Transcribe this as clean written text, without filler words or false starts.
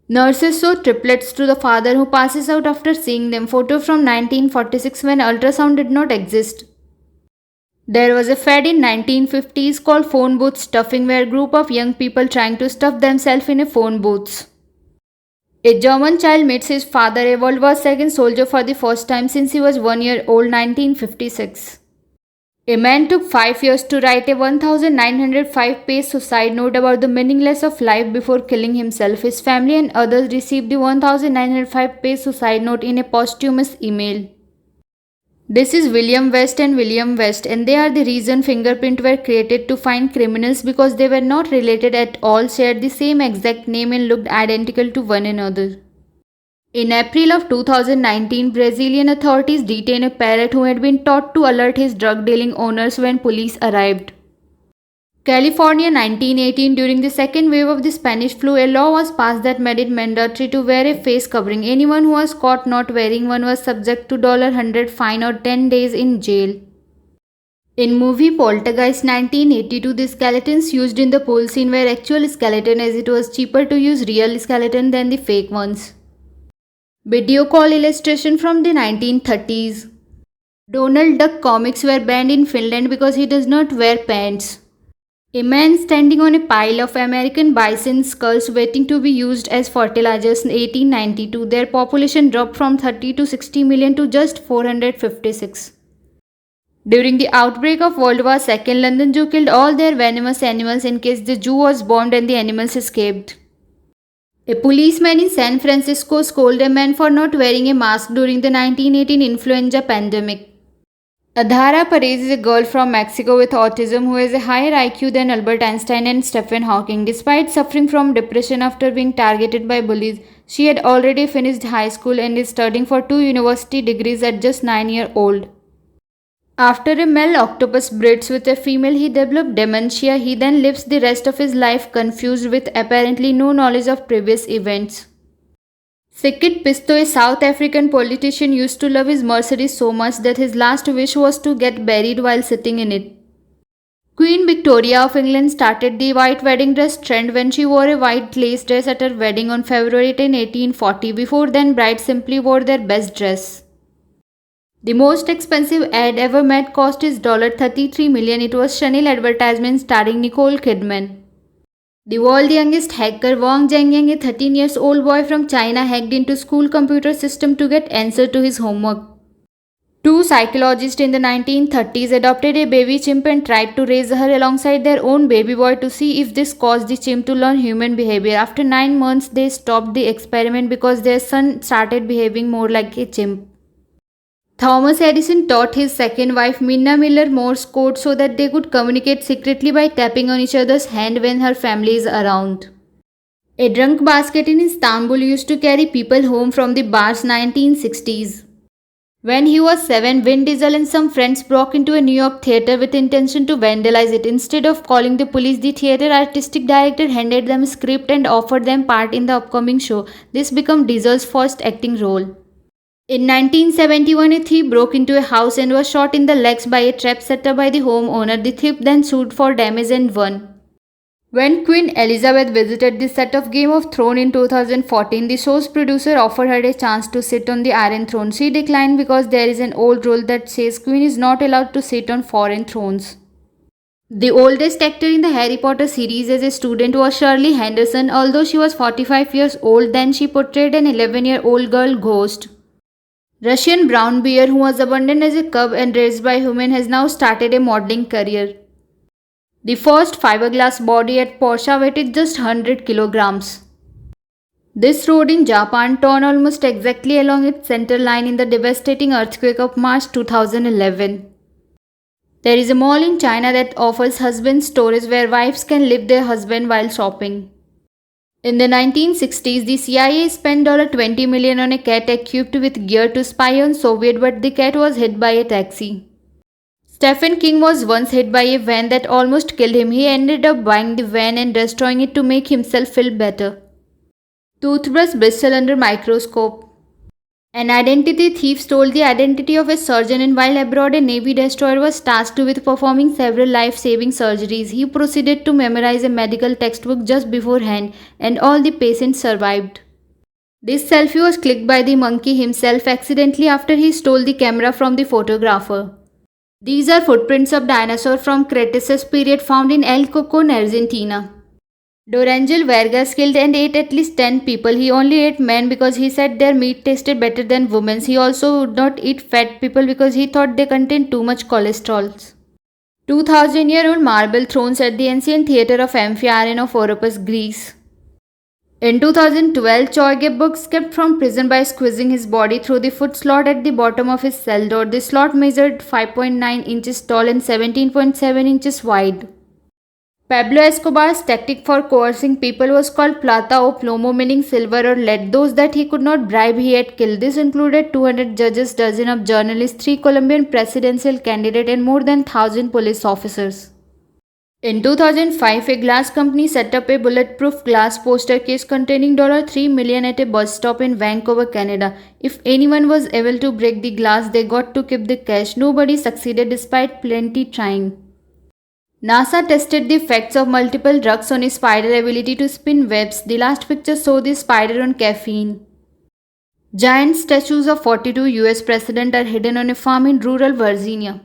Nurses show triplets to the father who passes out after seeing them. Photo from 1946 when ultrasound did not exist. There was a fad in 1950s called phone booth stuffing where a group of young people trying to stuff themselves in a phone booth. A German child meets his father, a World War II soldier, for the first time since he was 1 year old, 1956. A man took 5 years to write a 1905-page suicide note about the meaningless of life before killing himself. His family and others received the 1905-page suicide note in a posthumous email. This is William West and William West, and they are the reason fingerprints were created to find criminals because they were not related at all, shared the same exact name and looked identical to one another. In April of 2019, Brazilian authorities detained a parrot who had been taught to alert his drug dealing owners when police arrived. California 1918. During the second wave of the Spanish flu, a law was passed that made it mandatory to wear a face covering. Anyone who was caught not wearing one was subject to $100 fine or 10 days in jail. In movie Poltergeist 1982, the skeletons used in the pool scene were actual skeletons as it was cheaper to use real skeletons than the fake ones. Video call illustration from the 1930s. Donald Duck comics were banned in Finland because he does not wear pants. A man standing on a pile of American bison skulls waiting to be used as fertilizers in 1892. Their population dropped from 30 to 60 million to just 456. During the outbreak of World War II, London Zoo killed all their venomous animals in case the zoo was bombed and the animals escaped. A policeman in San Francisco scolded a man for not wearing a mask during the 1918 influenza pandemic. Adhara Perez is a girl from Mexico with autism who has a higher IQ than Albert Einstein and Stephen Hawking. Despite suffering from depression after being targeted by bullies, she had already finished high school and is studying for 2 university degrees at just 9 years old. After a male octopus breeds with a female, he developed dementia. He then lives the rest of his life confused with apparently no knowledge of previous events. Sigurd Pisto, a South African politician, used to love his Mercedes so much that his last wish was to get buried while sitting in it. Queen Victoria of England started the white wedding dress trend when she wore a white lace dress at her wedding on February 10, 1840. Before then, brides simply wore their best dress. The most expensive ad ever made cost is $33 million. It was Chanel advertisement starring Nicole Kidman. The world's youngest hacker, Wang Zhengyang, a 13-year-old boy from China, hacked into school computer system to get answer to his homework. Two psychologists in the 1930s adopted a baby chimp and tried to raise her alongside their own baby boy to see if this caused the chimp to learn human behavior. After 9 months, they stopped the experiment because their son started behaving more like a chimp. Thomas Edison taught his second wife Minna Miller Morse code so that they could communicate secretly by tapping on each other's hand when her family is around. A drunk basket in Istanbul used to carry people home from the bars 1960s. When he was 7, Vin Diesel and some friends broke into a New York theater with intention to vandalize it. Instead of calling the police, the theater artistic director handed them a script and offered them part in the upcoming show. This became Diesel's first acting role. In 1971, a thief broke into a house and was shot in the legs by a trap set up by the homeowner. The thief then sued for damage and won. When Queen Elizabeth visited the set of Game of Thrones in 2014, the show's producer offered her a chance to sit on the Iron Throne. She declined because there is an old rule that says Queen is not allowed to sit on foreign thrones. The oldest actor in the Harry Potter series as a student was Shirley Henderson. Although she was 45 years old, then she portrayed an 11-year-old girl Ghost. Russian brown bear who was abandoned as a cub and raised by humans has now started a modeling career. The first fiberglass body at Porsche weighted just 100 kilograms. This road in Japan turned almost exactly along its center line in the devastating earthquake of March 2011. There is a mall in China that offers husband stores where wives can leave their husband while shopping. In the 1960s, the CIA spent $20 million on a cat equipped with gear to spy on Soviet, but the cat was hit by a taxi. Stephen King was once hit by a van that almost killed him. He ended up buying the van and destroying it to make himself feel better. Toothbrush bristle under microscope. An identity thief stole the identity of a surgeon, and while abroad, a Navy destroyer was tasked with performing several life-saving surgeries. He proceeded to memorize a medical textbook just beforehand, and all the patients survived. This selfie was clicked by the monkey himself accidentally after he stole the camera from the photographer. These are footprints of dinosaurs from Cretaceous period found in El Cocon, Argentina. Dorangel Vargas killed and ate at least 10 people. He only ate men because he said their meat tasted better than women's. He also would not eat fat people because he thought they contained too much cholesterol. 2000-year-old marble thrones at the ancient theatre of Amphiaraon of Oropus, Greece. In 2012, Choyge was kept from prison by squeezing his body through the foot slot at the bottom of his cell door. The slot measured 5.9 inches tall and 17.7 inches wide. Pablo Escobar's tactic for coercing people was called plata o plomo, meaning silver or lead. Those that he could not bribe, he had killed. This included 200 judges, dozen of journalists, 3 Colombian presidential candidates, and more than 1,000 police officers. In 2005, a glass company set up a bulletproof glass poster case containing $3 million at a bus stop in Vancouver, Canada. If anyone was able to break the glass, they got to keep the cash. Nobody succeeded despite plenty trying. NASA tested the effects of multiple drugs on a spider's ability to spin webs. The last picture shows the spider on caffeine. Giant statues of 42 US presidents are hidden on a farm in rural Virginia.